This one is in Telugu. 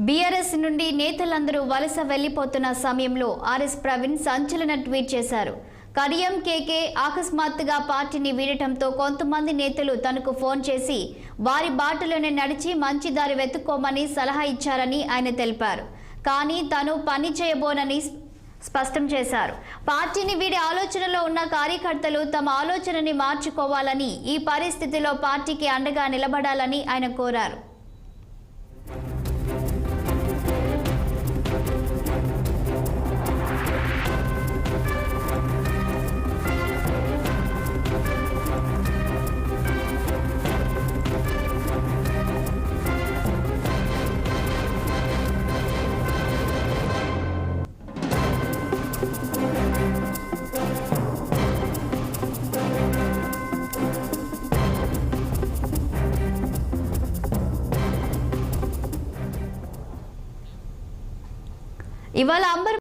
బీఆర్ఎస్ నుండి నేతలందరూ వలస వెళ్లిపోతున్న సమయంలో ఆర్ఎస్ ప్రవీణ్ సంచలన ట్వీట్ చేశారు. కడియం కేకే అకస్మాత్తుగా పార్టీని వీడటంతో కొంతమంది నేతలు తనకు ఫోన్ చేసి వారి బాటలోనే నడిచి మంచి దారి వెతుక్కోమని సలహా ఇచ్చారని ఆయన తెలిపారు. కానీ తాను పని చేయబోనని స్పష్టం చేశారు. పార్టీని వీడే ఆలోచనలో ఉన్న కార్యకర్తలు తమ ఆలోచనని మార్చుకోవాలని, ఈ పరిస్థితిలో పార్టీకి అండగా నిలబడాలని ఆయన కోరారు. ఇవాళ అంబర్